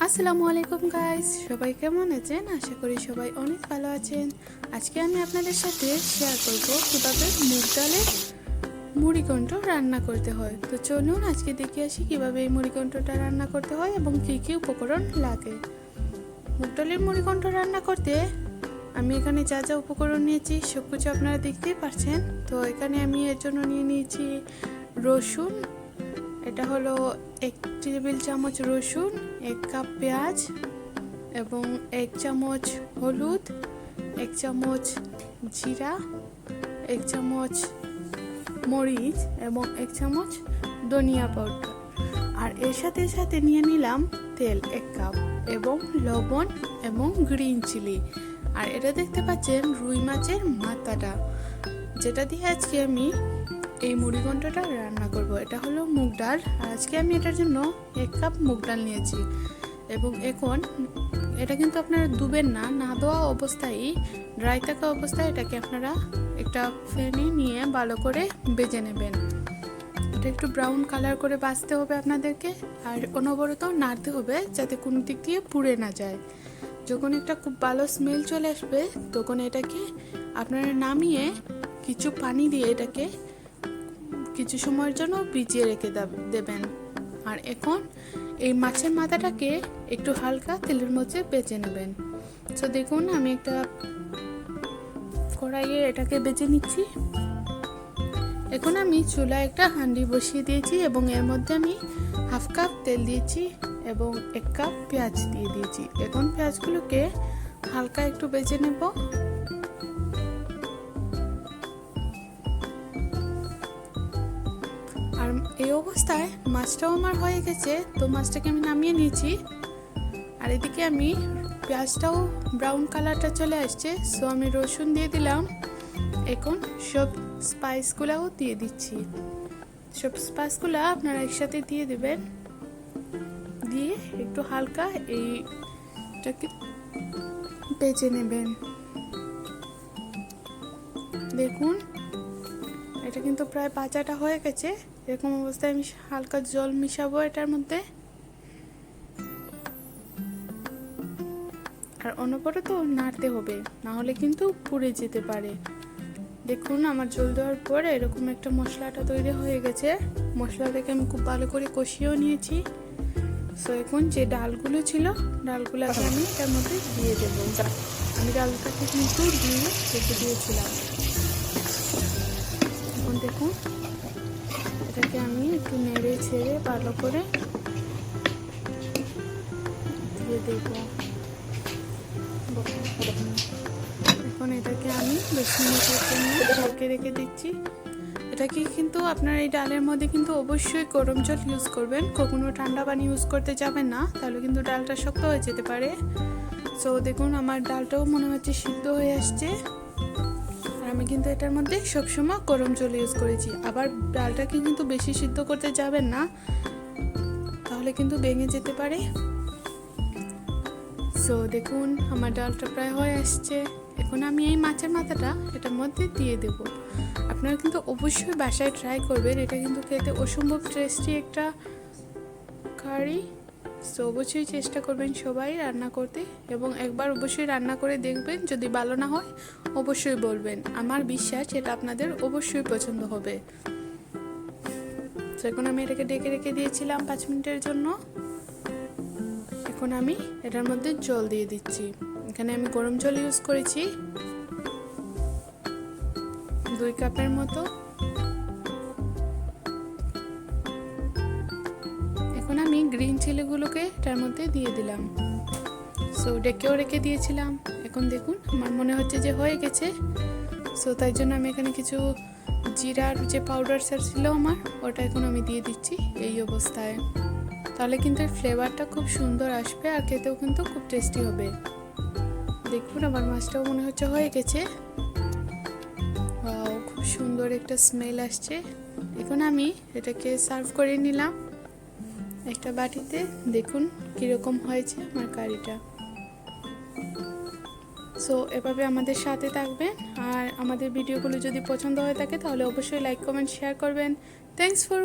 আসসালামু আলাইকুম গাইস, সবাই কেমন আছেন? আশা করি সবাই অনেক ভালো আছেন। আজকে আমি আপনাদের সাথে শেয়ার করব কিভাবে মুগ ডালের মুড়িঘণ্ট রান্না করতে হয়। তো চলুন আজকে দেখে আসি কিভাবে এই মুড়িঘণ্টটা রান্না করতে হয় এবং কী কী উপকরণ লাগে। মুগ ডালের মুড়িঘণ্ট রান্না করতে আমি এখানে যা যা উপকরণ নিয়েছি সব কিছু আপনারা দেখতেই পাচ্ছেন। তো এখানে আমি এর জন্য নিয়ে নিয়েছি রসুন, এটা হলো 1 টেবিল চামচ রসুন, 1 কাপ পেঁয়াজ এবং 1 চামচ হলুদ, 1 চামচ জিরা, 1 চামচ মরিচ এবং 1 চামচ ধনিয়া পাউডার। আর এর সাথে সাথে নিয়ে নিলাম তেল 1 কাপ এবং লবণ এবং গ্রিন চিলি। আর এটা দেখতে পাচ্ছেন রুই মাছের মাথাটা, যেটা দিয়ে আজকে আমি এই মুড়িঘণ্টটা রান্না করব। এটা হলো মুগ ডাল, আর আজকে আমি এটার জন্য 1 কাপ মুগ ডাল নিয়েছি। এবং এখন এটা কিন্তু আপনারা দুবেন না, না দেওয়া অবস্থায়, ড্রাই থাকা অবস্থায় এটাকে আপনারা একটা ফ্যানে নিয়ে ভালো করে ভেজে নেবেন। এটা একটু ব্রাউন কালার করে ভাজতে হবে আপনাদেরকে, আর অনবরত নাড়তে হবে যাতে কোনো দিক দিয়ে পুড়ে না যায়। যখন একটা খুব ভালো স্মেল চলে আসবে তখন এটাকে আপনারা নামিয়ে কিছু পানি দিয়ে এটাকে কিছু সময়ের জন্য ভিজিয়ে রেখে দেবেন। আর এখন এই মাছের মাথাটাকে একটু হালকা তেলের মধ্যে বেজে নেবেন। তো দেখুন আমি একটা কড়াইয়ে এটাকে বেজে নিচ্ছি। এখন আমি চুলায় একটা হাঁড়ি বসিয়ে দিয়েছি এবং এর মধ্যে আমি 1/2 কাপ তেল দিয়েছি এবং 1 কাপ পেঁয়াজ দিয়ে দিয়েছি। এখন পেঁয়াজগুলোকে হালকা একটু বেজে নেব। আর এই অবস্থায় মাছটাও আমার হয়ে গেছে, তো মাছটাকে আমি নামিয়ে নিয়েছি। আর এদিকে আমি পেঁয়াজটাও ব্রাউন কালারটা চলে আসছে, সো আমি রসুন দিয়ে দিলাম। এখন সব স্পাইসগুলোও দিয়ে দিচ্ছি। সব স্পাইসগুলো আপনারা একসাথে দিয়ে দেবেন, দিয়ে একটু হালকা এইটাকে বেজে নেবেন। দেখুন এটা কিন্তু প্রায় ভাজাটা হয়ে গেছে। এরকম অবস্থায় আমি হালকা জল মিশাবো এটার মধ্যে, আর অনবরত নাড়তে হবে, না হলে কিন্তু পুড়ে যেতে পারে। দেখুন আমার জল দেওয়ার পরে এরকম একটা মশলাটা তৈরি হয়ে গেছে। মশলাটাকে আমি খুব ভালো করে কষিয়েও নিয়েছি। সো এখন যে ডালগুলো ছিল ডালগুলোকে আমি এটার মধ্যে দিয়ে দেবো। আমি ডালটাকে কিন্তু দিয়ে রেখে দিয়েছিলাম। এখন দেখুন এটাকে আমি একটু নেড়ে ছেড়ে ভালো করে দিয়ে দেব। এখন এটাকে আমি 10 মিনিটের জন্য ঢেকে রেখে দিচ্ছি। এটাকে কিন্তু আপনার এই ডালের মধ্যে কিন্তু অবশ্যই গরম জল ইউজ করবেন, কখনো ঠান্ডা পানি ইউজ করতে যাবেন না, তাহলে কিন্তু ডালটা শক্ত হয়ে যেতে পারে। সো দেখুন আমার ডালটাও মনে হচ্ছে সিদ্ধ হয়ে আসছে। আর আমি কিন্তু এটার মধ্যে সবসময় গরম জল ইউজ করেছি। আবার ডালটাকে কিন্তু বেশি সিদ্ধ করতে যাবেন না, তাহলে কিন্তু ভেঙে যেতে পারে। সো দেখুন আমার ডালটা প্রায় হয়ে আসছে। এখন আমি এই মাছের মাথাটা এটার মধ্যে দিয়ে দেব। আপনারা কিন্তু অবশ্যই বাসায় ট্রাই করবেন, এটা কিন্তু খেতে অসম্ভব টেস্টি একটা কারি। সো অবশ্যই চেষ্টা করবেন সবাই রান্না করতে, এবং একবার অবশ্যই রান্না করে দেখবেন, যদি ভালো না হয় অবশ্যই বলবেন। আমার বিশ্বাস এটা আপনাদের অবশ্যই পছন্দ হবে। তো এখন আমি এটাকে ঢেকে রেখে দিয়েছিলাম 5 মিনিটের জন্য। এখন আমি এটার মধ্যে জল দিয়ে দিচ্ছি। এখানে আমি গরম জল ইউজ করেছি 2 কাপের মতো। এখন আমি গ্রিন চিলিগুলোকে এটার মধ্যে দিয়ে দিলাম। সো ডেকেও রেখে দিয়েছিলাম। এখন দেখুন আমার মনে হচ্ছে যে হয়ে গেছে। সো তাই জন্য আমি এখানে কিছু জিরার যে পাউডার ছিল আমার, ওটা এখন আমি দিয়ে দিচ্ছি এই অবস্থায়। তাহলে কিন্তু ফ্লেভারটা খুব সুন্দর আসবে আর খেতেও কিন্তু খুব টেস্টি হবে। দেখুন আমার মাছটাও মনে হচ্ছে হয়ে গেছে। খুব সুন্দর একটা স্মেল আসছে। এখন আমি এটাকে সার্ভ করে নিলাম একটা বাটিতে। দেখুন কীরকম হয়েছে আমার কারিটা। সো এভাবে আমাদের সাথে থাকবেন, আর আমাদের ভিডিওগুলো যদি পছন্দ হয়ে থাকে তাহলে অবশ্যই লাইক, কমেন্ট, শেয়ার করবেন। Thanks for